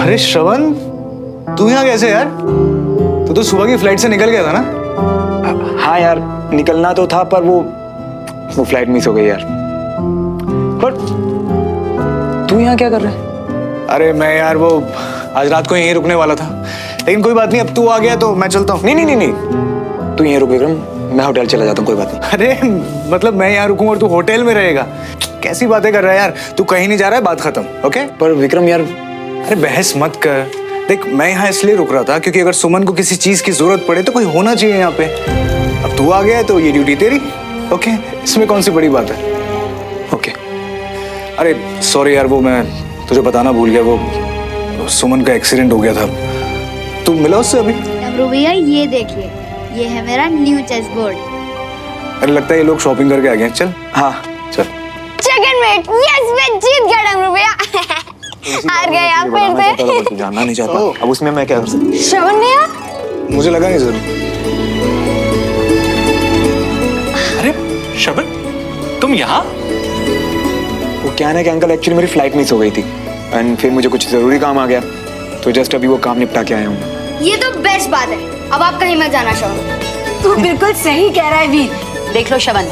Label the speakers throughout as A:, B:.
A: अरे श्रवण, तू यहाँ कैसे यार? तू तो सुबह की फ्लाइट से निकल गया था ना?
B: हाँ यार, निकलना तो था पर वो फ्लाइट मिस हो गई यार। पर तू यहाँ क्या कर रहा है?
A: अरे मैं यार वो आज रात को यहीं रुकने वाला था, लेकिन कोई बात नहीं, अब तू आ गया तो मैं चलता हूँ।
B: नहीं, तू यहीं रुक विक्रम, मैं होटल चला जाता हूँ, कोई बात नहीं।
A: अरे मतलब मैं यहाँ रुकूं और तू होटल में रहेगा? कैसी बातें कर रहा है यार, तू कहीं नहीं जा रहा है, बात खत्म। ओके
B: पर विक्रम यार,
A: अरे बहस मत कर। देख मैं यहाँ इसलिए रुक रहा था क्योंकि अगर सुमन को किसी चीज की जरूरत पड़े तो कोई होना चाहिए यहाँ पे। अब तू आ गया है तो ये ड्यूटी तेरी। ओके, इसमें कौन सी बड़ी बात है।
B: ओके।
A: अरे सॉरी यार, वो मैं तुझे बताना भूल गया, वो सुमन का एक्सीडेंट हो गया था। तू मिला उससे अभी?
C: डमरू भैया ये देखिए, ये है मेरा न्यू चेस बोर्ड।
A: अरे लगता है ये लोग शॉपिंग करके आ गए। चल।
B: हाँ
A: चल।
C: चेकमेट, यस मैं जीत गया डमरू भैया। हार गए आप फिर से।
B: जानना नहीं चाहता, अब उसमें मैं क्या कर सकता?
C: श्रवण भैया,
A: मुझे लगा नहीं जरूर।
D: अरे श्रवण, तुम यहाँ?
B: वो क्या है ना कि अंकल, एक्चुअली मेरी फ्लाइट मिस हो गई थी एंड फिर मुझे कुछ जरूरी काम आ गया, तो जस्ट अभी वो काम निपटा के आया हूँ।
C: ये तो बेस्ट बात है, अब आप कहीं मत जाना श्रवण।
E: तू बिल्कुल सही कह रहा है वीर।
F: देख लो श्रवण,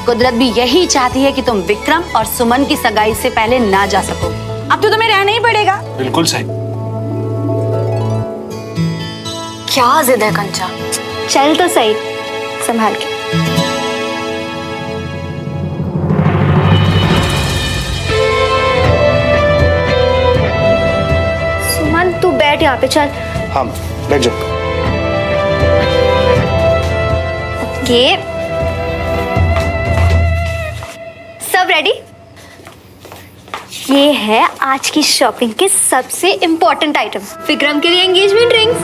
F: कुदरत भी यही चाहती है कि तुम विक्रम और सुमन की सगाई से पहले ना जा सको।
E: अब तो तुम्हें रहना ही पड़ेगा।
D: बिल्कुल सही।
E: क्या जिद है कंचा?
C: चल तो सही, संभाल के। सुमन तू बैठ यहाँ पे, चल।
A: हाँ बैठ जाओ।
C: ये सब रेडी? ये है आज की शॉपिंग के सबसे इम्पोर्टेंट आइटम, विक्रम के लिए एंगेजमेंट रिंग्स।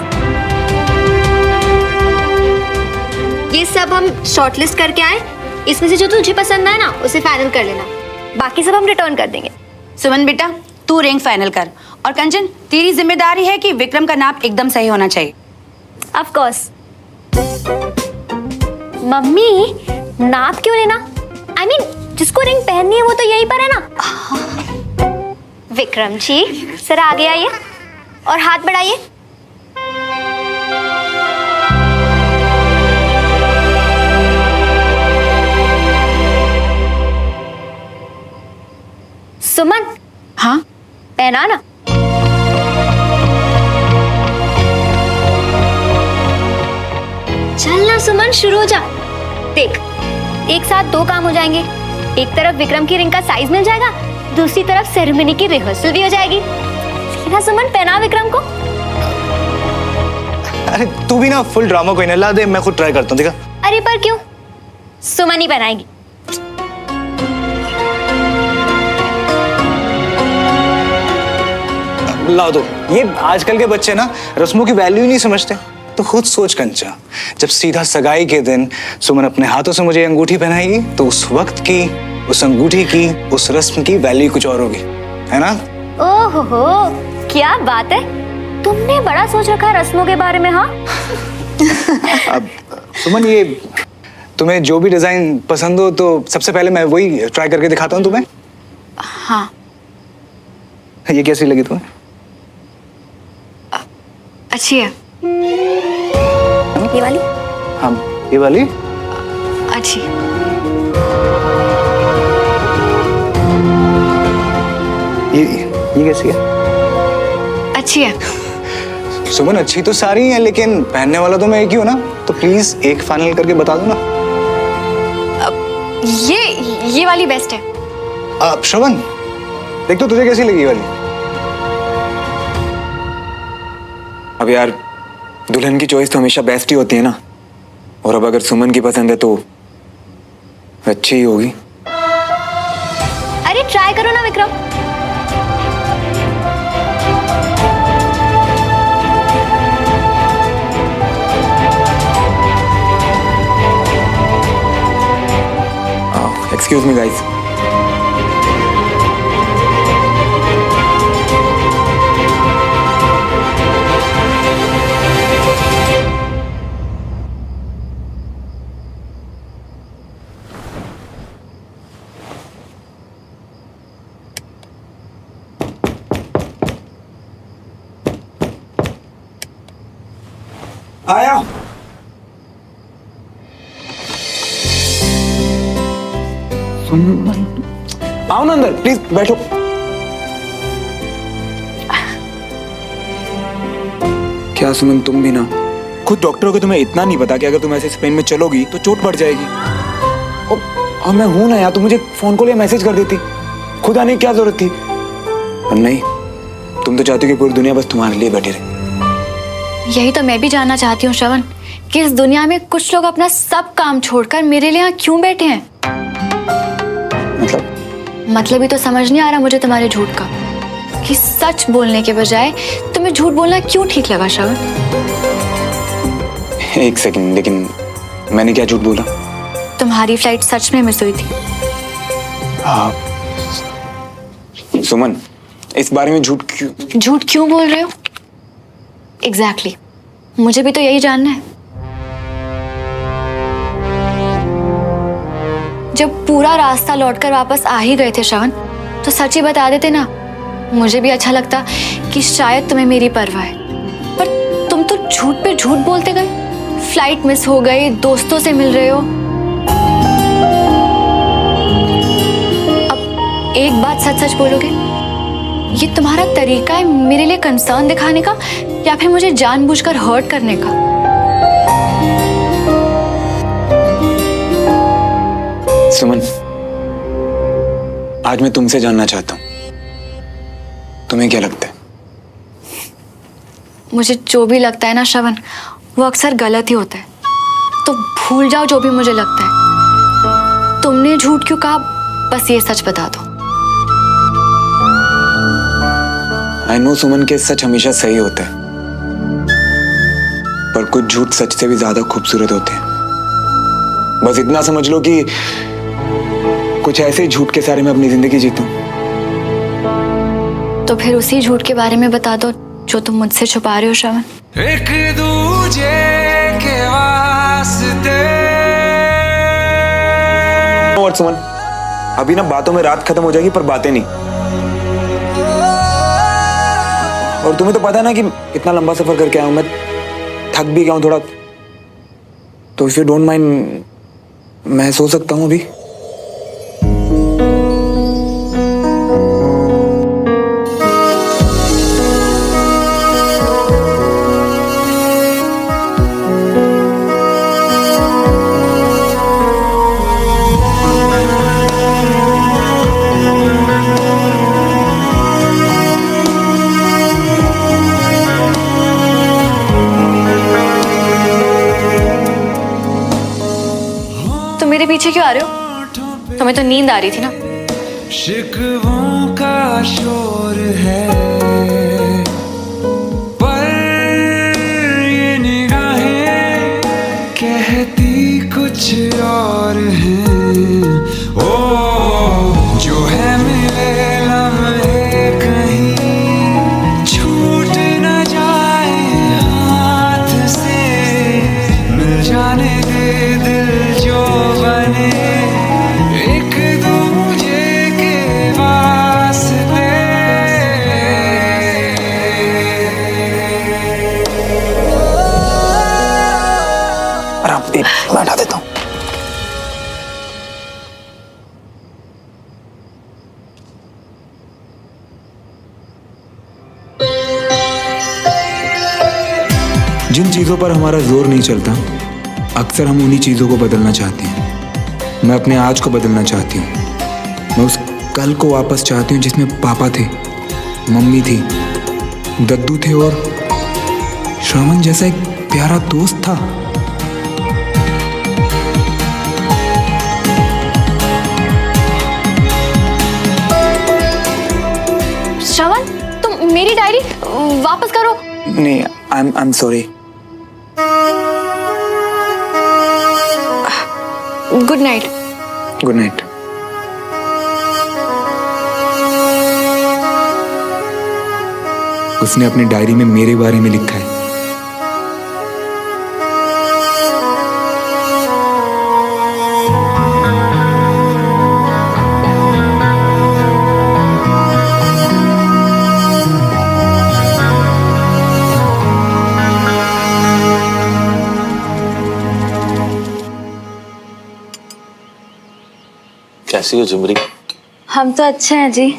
C: ये सब हम शॉर्टलिस्ट करके आए, इसमें से जो तुझे पसंद आए ना उसे फाइनल कर लेना, बाकी सब हम रिटर्न कर देंगे।
F: सुमन बेटा, तू रिंग फाइनल कर, और कंचन तेरी जिम्मेदारी है कि विक्रम का नाप एकदम सही होना चाहिए।
C: Of course. मम्मी नाप क्यों लेना? I mean, जिसको रिंग पहननी है वो तो यहीं पर है ना। विक्रम जी सर आगे आइए और हाथ बढ़ाइए। सुमन,
F: हाँ
C: पहना ना। चल ना सुमन, शुरू हो जा। देख, एक साथ दो काम हो जाएंगे। एक तरफ विक्रम की रिंग का साइज मिल जाएगा, दूसरी तरफ सेरेमनी की रिहर्सल भी हो जाएगी। सीधा सुमन पहना विक्रम को।
A: अरे तू भी ना फुल ड्रामा कोई नहीं, ला दे मैं खुद ट्राई करता हूँ। देखा?
C: अरे पर क्यों? सुमन ही पहनाएगी।
A: ला दो। ये आजकल के बच्चे ना रस्मों की वैल्यू नहीं समझते। तो खुद सोच कंचा, जब सीधा सगाई के दिन सुमन अपने हाथों से मुझे अंगूठी पहनाएगी तो उस वक्त की, उस अंगूठी की, उस रस्म की वैल्यू कुछ और होगी, है ना?
C: ओहो, क्या बात है, तुमने बड़ा सोच रखा है रस्मों के बारे में। हाँ।
A: अब सुमन, ये तुम्हें जो भी डिजाइन पसंद हो तो सबसे पहले मैं वही ट्राई करके दिखाता हूँ तुम्हें।
F: हाँ।
A: ये कैसी लगी तुम्हें?
F: अच्छी है।
C: ये वाली?
A: हाँ ये वाली
F: अच्छी।
A: ये कैसी है?
F: अच्छी है।
A: सुमन अच्छी तो सारी हैं, लेकिन पहनने वाला तो मैं एक ही हूँ ना, तो प्लीज एक फाइनल करके बता दो ना।
F: ये वाली बेस्ट है।
A: अब श्रवण देख तो तुझे कैसी लगी ये वाली?
B: अब यार, दुल्हन की चॉइस तो हमेशा बेस्ट ही होती है ना, और अब अगर सुमन की पसंद है तो अच्छी ही होगी।
C: अरे ट्राई करो ना विक्रम।
B: Excuse me guys. आया। सुमन, आओ ना अंदर, प्लीज बैठो। क्या सुमन, तुम भी ना, खुद डॉक्टरों को तुम्हें इतना नहीं पता कि अगर तुम ऐसे स्पेन में चलोगी तो चोट पड़ जाएगी। और मैं हूं ना यार, तुम मुझे फोन कॉल या मैसेज कर देती, खुद आने की क्या जरूरत थी। पर नहीं, तुम तो चाहती हो कि पूरी दुनिया बस तुम्हारे लिए बैठी रहे।
C: यही तो मैं भी जानना चाहती हूँ श्रवण, कि इस दुनिया में कुछ लोग अपना सब काम छोड़कर मेरे लिए यहाँ क्यों बैठे हैं। मतलब ही तो समझ नहीं आ रहा मुझे तुम्हारे झूठ का, कि सच बोलने के बजाय तुम्हें झूठ बोलना क्यों ठीक लगा श्रवण।
B: एक सेकंड, लेकिन मैंने क्या झूठ बोला?
C: तुम्हारी फ्लाइट सच में मिस हुई थी।
B: सुमन, इस बारे में झूठ क्यों
C: बोल रहे हो? एग्जैक्टली, मुझे भी तो यही जानना है। जब पूरा रास्ता लौटकर वापस आ ही गए थे श्रवण, तो सच ही बता देते ना, मुझे भी अच्छा लगता कि शायद तुम्हें मेरी परवाह है। पर तुम तो झूठ पे झूठ बोलते गए, फ्लाइट मिस हो गई, दोस्तों से मिल रहे हो। अब एक बात सच सच बोलोगे, ये तुम्हारा तरीका है मेरे लिए कंसर्न दिखाने का, या फिर मुझे जानबूझकर हर्ट करने का?
B: सुमन, आज मैं तुमसे जानना चाहता हूं, तुम्हें क्या लगता है?
C: मुझे जो भी लगता है ना श्रवण, वो अक्सर गलत ही होता है। तो भूल जाओ जो भी मुझे लगता है। तुमने झूठ क्यों कहा, बस ये सच बता दो।
B: आई नो सुमन के सच हमेशा सही होता है, पर कुछ झूठ सच से भी ज्यादा खूबसूरत होते हैं। बस इतना समझ लो कि कुछ ऐसे झूठ के सारे मैं अपनी जिंदगी जीता हूं।
C: तो फिर उसी झूठ के बारे में बता दो जो तुम मुझसे छुपा रहे हो श्रवण।
G: एक दूजे के वास्ते।
B: और सुमन, अभी ना बातों में रात खत्म हो जाएगी पर बातें नहीं। और तुम्हें तो पता है ना कि इतना लंबा सफर करके आया हूं मैं, थक भी गया हूं थोड़ा। तो इफ यू डोंट माइंड, मैं सो सकता हूं अभी?
C: मेरे पीछे क्यों आ रहे हो? तुम्हें तो नींद आ रही थी ना।
G: शिकवों का शोर है, पर ये निगाहें कहती कुछ और हैं। ओ जो है मिले लम्हे कहीं छूट न जाए हाथ से, मिल जाने दे दिल जो बने एक दूजे के वास्ते।
B: मैं हटा देता हूं। जिन चीजों पर हमारा जोर नहीं चलता, अक्सर हम उन्हीं चीजों को बदलना चाहते हैं। मैं अपने आज को बदलना चाहती हूँ। मैं उस कल को वापस चाहती हूँ जिसमें पापा थे, मम्मी थी, दद्दू थे और श्रवण जैसा एक प्यारा दोस्त था।
C: श्रवण, तुम मेरी डायरी वापस करो।
B: नहीं, I am sorry.
C: Good night.
B: Good night. उसने अपनी डायरी में मेरे बारे में लिखा है।
H: कैसी हो झुमरी?
C: हम तो अच्छे हैं जी।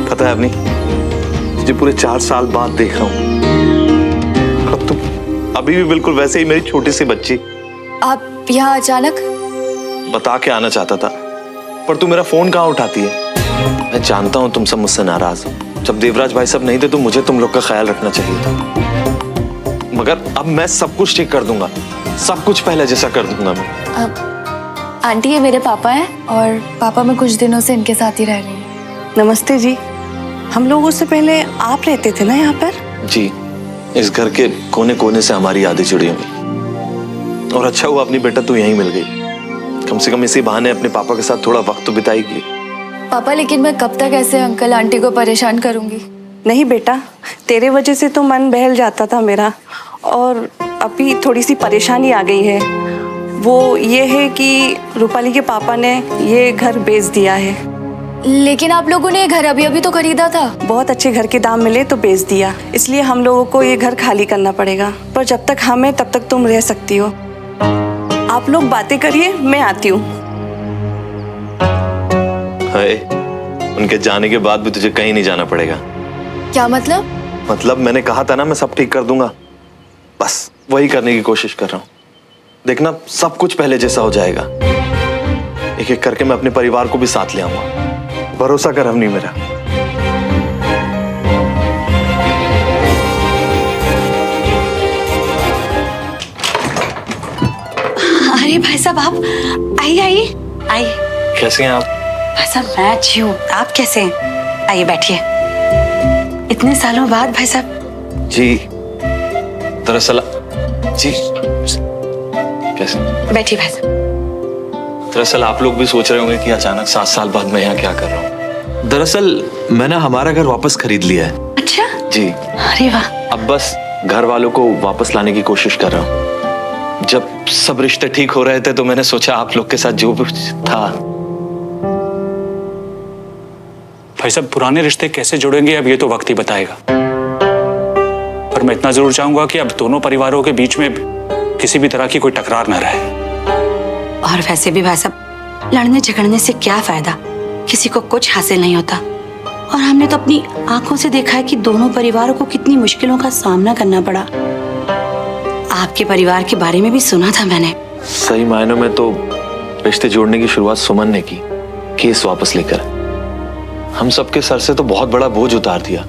H: पता है अपनी, तुझे पूरे 4 साल बाद देख रहा हूँ और तुम अभी भी बिल्कुल वैसे ही मेरी छोटी सी बच्ची।
C: आप यहाँ अचानक?
H: बता के आना चाहता था पर तू मेरा फोन कहाँ उठाती है। मैं जानता हूँ तुम सब मुझसे नाराज हो। जब देवराज भाई सब नहीं थे तो मुझे तुम लोग का ख्याल रखना चाहिए था, मगर अब मैं सब कुछ ठीक कर दूंगा, सब कुछ पहले जैसा कर दूंगा मैं।
C: आंटी ये मेरे पापा हैं और पापा मैं कुछ दिनों से इनके साथ ही रह रही हूँ।
I: नमस्ते जी। हम लोगों से पहले आप रहते थे ना यहाँ पर?
H: जी, इस घर के कोने कोने से हमारी यादें जुड़ी हुई और अच्छा हुआ अपनी बेटा तू यहीं मिल गई। कम से कम इसी बहाने अपने पापा के साथ थोड़ा वक्त तो बिताएगी।
C: पापा लेकिन मैं कब तक ऐसे अंकल आंटी को परेशान करूंगी?
I: नहीं बेटा, तेरे वजह से तो मन बहल जाता था मेरा, और अभी थोड़ी सी परेशानी आ गई है। वो ये है कि रूपाली के पापा ने ये घर बेच दिया है।
C: लेकिन आप लोगों ने ये घर अभी अभी तो खरीदा था।
I: बहुत अच्छे घर के दाम मिले तो बेच दिया, इसलिए हम लोगों को ये घर खाली करना पड़ेगा। पर जब तक हम हैं तब तक तुम रह सकती हो। आप लोग बातें करिए, मैं आती हूँ।
H: हाय, उनके जाने के बाद भी तुझे कहीं नहीं जाना पड़ेगा।
C: क्या मतलब?
H: मतलब मैंने कहा था ना मैं सब ठीक कर दूंगा, बस वही करने की कोशिश कर रहा हूँ। देखना सब कुछ पहले जैसा हो जाएगा। एक एक करके मैं अपने परिवार को भी साथ ले आऊंगा, भरोसा कर हमनी मेरा।
F: अरे भाई साहब आप आइए आइए आइए।
H: कैसे हैं आप?
F: भाई साहब मैं अच्छी हूँ, आप कैसे हैं? आइए बैठिए। इतने सालों बाद भाई साहब।
H: जी दरअसल जी कैसे?
F: बैठिए भाई साहब।
H: दरअसल आप लोग भी सोच रहे होंगे कि अचानक 7 साल बाद मैं यहाँ क्या कर रहा हूँ। दरअसल मैंने हमारा घर वापस खरीद लिया है।
F: अच्छा
H: जी।
F: अरे वाह।
H: अब बस घर वालों को वापस लाने की कोशिश कर रहा हूँ। जब सब रिश्ते ठीक हो रहे थे तो मैंने सोचा आप लोग के साथ जो कुछ था।
D: भाई साहब पुराने रिश्ते कैसे जुड़ेंगे अब ये तो वक्त ही बताएगा, पर मैं इतना जरूर चाहूंगा कि अब दोनों परिवारों के बीच में किसी भी तरह की कोई टकरार न रहे।
F: और वैसे भी भाई साहब लड़ने झगड़ने से क्या फायदा, किसी को कुछ हासिल नहीं होता। और हमने तो अपनी आंखों से देखा है कि दोनों परिवारों को कितनी मुश्किलों का सामना करना पड़ा। आपके परिवार के बारे में भी सुना था मैंने।
H: सही मायनों में तो रिश्ते जोड़ने की शुरुआत सुमन ने की, केस वापस लेकर। हम सबके सर से तो बहुत बड़ा बोझ उतार दिया।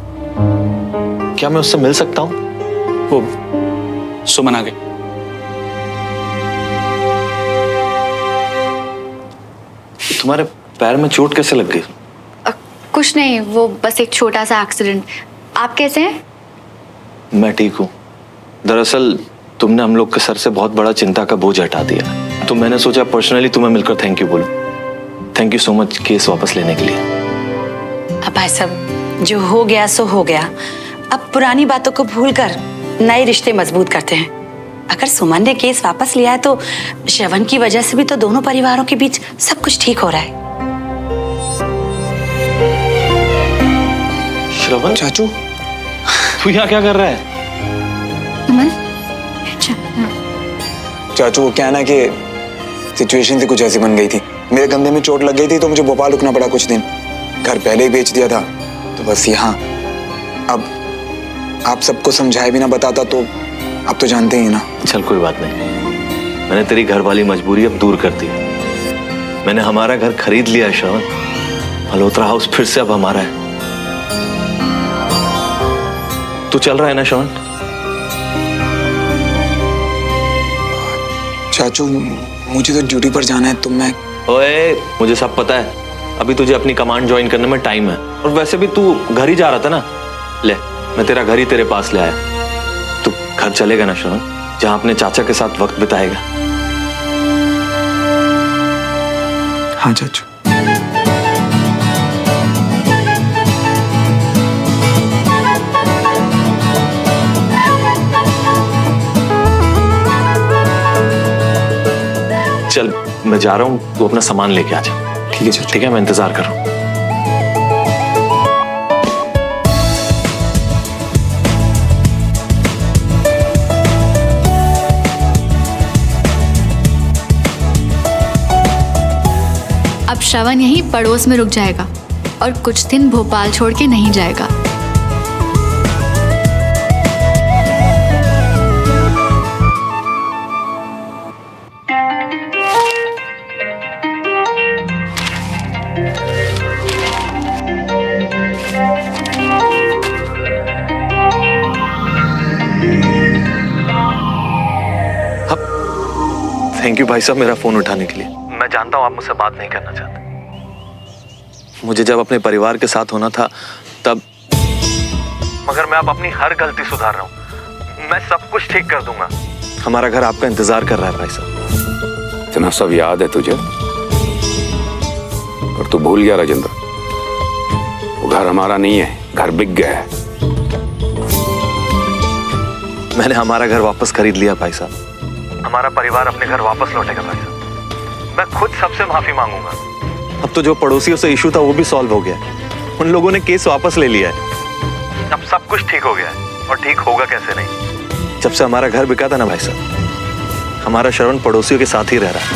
H: क्या मैं उससे मिल सकता हूँ?
D: वो सुमन आ गई।
H: तुम्हारे पैर में चोट कैसे लग गई?
C: कुछ नहीं, वो बस एक छोटा सा एक्सीडेंट। आप कैसे हैं?
H: मैं ठीक हूँ। दरअसल तुमने हम लोग के सर से बहुत बड़ा चिंता का बोझ हटा दिया, तो मैंने सोचा पर्सनली तुम्हें मिलकर थैंक यू बोलूं। Thank you so much case वापस लेने के लिए।
F: अब भाई साहब जो हो गया सो हो गया। अब पुरानी बातों को भूलकर नए रिश्ते मजबूत करते हैं। अगर सुमन ने केस वापस लिया है तो श्रवण की वजह से भी तो दोनों परिवारों के बीच सब कुछ ठीक हो रहा है।
H: श्रवण
B: चाचू,
H: तू यहाँ क्या कर रहा है?
B: चाचू वो क्या ना कि सिचुएशन से कुछ ऐसी बन गई थी। मेरे कंधे में चोट लग गई थी तो मुझे भोपाल रुकना पड़ा कुछ दिन। घर पहले ही बेच दिया था तो बस यहाँ। अब आप सबको समझाए भी ना बताता तो आप तो जानते ही ना।
H: चल कोई बात नहीं, मैंने तेरी घर वाली मजबूरी अब दूर कर दी। मैंने हमारा घर खरीद लिया है श्रवण। मल्होत्रा हाउस फिर से अब हमारा है। तू चल रहा है ना श्रवण?
B: चाचू मुझे तो ड्यूटी पर जाना है तो मैं।
H: ओए मुझे सब पता है, अभी तुझे अपनी कमांड ज्वाइन करने में टाइम है। और वैसे भी तू घर ही जा रहा था ना। ले मैं तेरा घर ही तेरे पास ले आया। तू घर चलेगा ना श्रवण, जहां अपने चाचा के साथ वक्त बिताएगा?
B: हाँ चाचू।
H: चल मैं जा रहा हूँ, तू अपना सामान लेके आ जा।
B: ठीक है चाचा।
H: ठीक है, मैं इंतजार कर रहा हूँ।
C: अब श्रवण यहीं पड़ोस में रुक जाएगा और कुछ दिन भोपाल छोड़ के नहीं जाएगा।
H: थैंक यू भाई साहब मेरा फोन उठाने के लिए। मैं जानता हूँ आप मुझसे बात नहीं करना चाहते। मुझे जब अपने परिवार के साथ होना था तब, मगर मैं अब अपनी हर गलती सुधार रहा हूँ। मैं सब कुछ ठीक कर दूंगा। हमारा घर आपका इंतजार कर रहा है भाई साहब।
J: इतना सब याद है तुझे, और तू भूल गया राजेंद्र, वो घर हमारा नहीं है, घर बिक गया है।
H: मैंने हमारा घर वापस खरीद लिया भाई साहब। हमारा परिवार अपने घर वापस लौटेगा भाई साहब। मैं खुद सबसे माफी मांगूंगा। अब तो जो पड़ोसियों से इशू था वो भी सॉल्व हो गया। उन लोगों ने केस वापस ले लिया है। अब सब कुछ ठीक हो गया है, और ठीक होगा कैसे नहीं। जब से हमारा घर बिका था ना भाई साहब, हमारा श्रवण पड़ोसियों के साथ ही रह रहा है।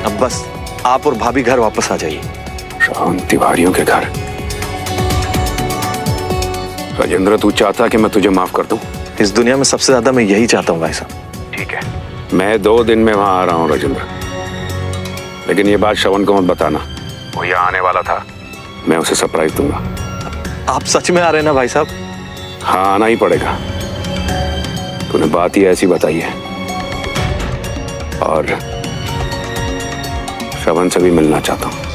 H: अब बस आप और भाभी घर वापस आ जाइए।
J: श्रवण तिवारियों के घर? राजेंद्र, तू चाहता कि मैं तुझे माफ कर दूं?
H: इस दुनिया में सबसे ज्यादा मैं यही चाहता हूँ भाई साहब।
J: ठीक है, मैं 2 दिन में वहां आ रहा हूँ राजेंद्र, लेकिन ये बात श्रवण को मत बताना। वो यहाँ आने वाला था, मैं उसे सरप्राइज दूंगा।
H: आप सच में आ रहे हैं ना भाई साहब?
J: हाँ, आना ही पड़ेगा। तूने बात ही ऐसी बताई है, और श्रवण से भी मिलना चाहता हूँ।